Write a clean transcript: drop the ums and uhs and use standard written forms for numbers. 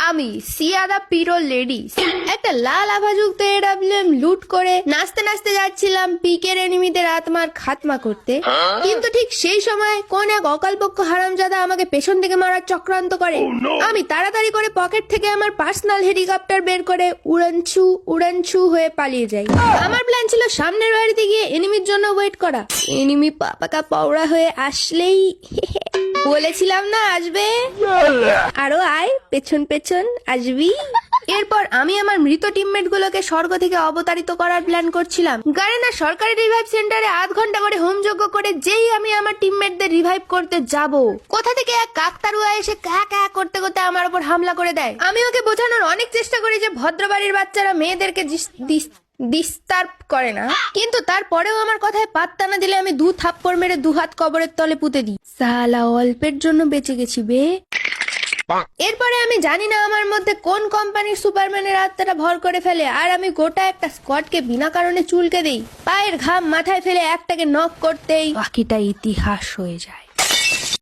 আমি সিয়াদা পিরো লেডিস একটা লাল আভাযুক্ত এডাব্লিউএম লুট করে নাচতে নাচতে যাচ্ছিলাম পিকের এনিমিদের আত্মার খাতমা করতে, কিন্তু ঠিক সেই সময় কোন এক অকালপক্ষ হারামজাদা আমাকে পেছন থেকে মারার চক্রান্ত করে। আমি তাড়াতাড়ি করে পকেট থেকে আমার পার্সোনাল হেলিকপ্টার বের করে উড়ানছু হয়ে পালিয়ে যাই। আমার প্ল্যান ছিল সামনের বাড়িতে গিয়ে এনিমির জন্য ওয়েট করা। এনিমি পাকা পাওড়া হয়ে আসলেই বলেছিলাম না আসবে, আরো আয় পেছন পেছন আসবি। এরপর আমি আমার মৃত টিমমেট গুলোকে স্বর্গ থেকে অবতারিত করার প্ল্যান করছিলাম। গারেনা সরকারি রিভাইভ সেন্টারে 8 ঘন্টা করে হোমযজ্ঞ করে যেই আমি আমার টিমমেটদের রিভাইভ করতে যাব, কোথা থেকে এক কাকতারুয়া এসে ক্যা ক্যা করতে করতে আমার উপর হামলা করে দেয়। আমি ওকে বোঝানোর অনেক চেষ্টা করি যে ভদ্রবাড়ির বাচ্চারা মেয়েদেরকে ডিস্টার্ব করে না, কিন্তু তারপরেও আমার কথায় পাত্তা না দিলে আমি 2 থাপ্পড় মেরে 2 হাত কবরের তলে পুঁতে দিই। সালা অল্পের জন্য বেঁচে গেছি বে। এরপরে আমি জানি না আমার মধ্যে কোন কোম্পানির সুপারম্যানের আত্মাটা ভর করে ফেলে, আর আমি গোটা একটা স্কোয়াডকে বিনা কারণে চুলকে দেই। পায়ের ঘাম মাথায় ফেলে একটাকে নক করতেই বাকিটা ইতিহাস হয়ে যায়।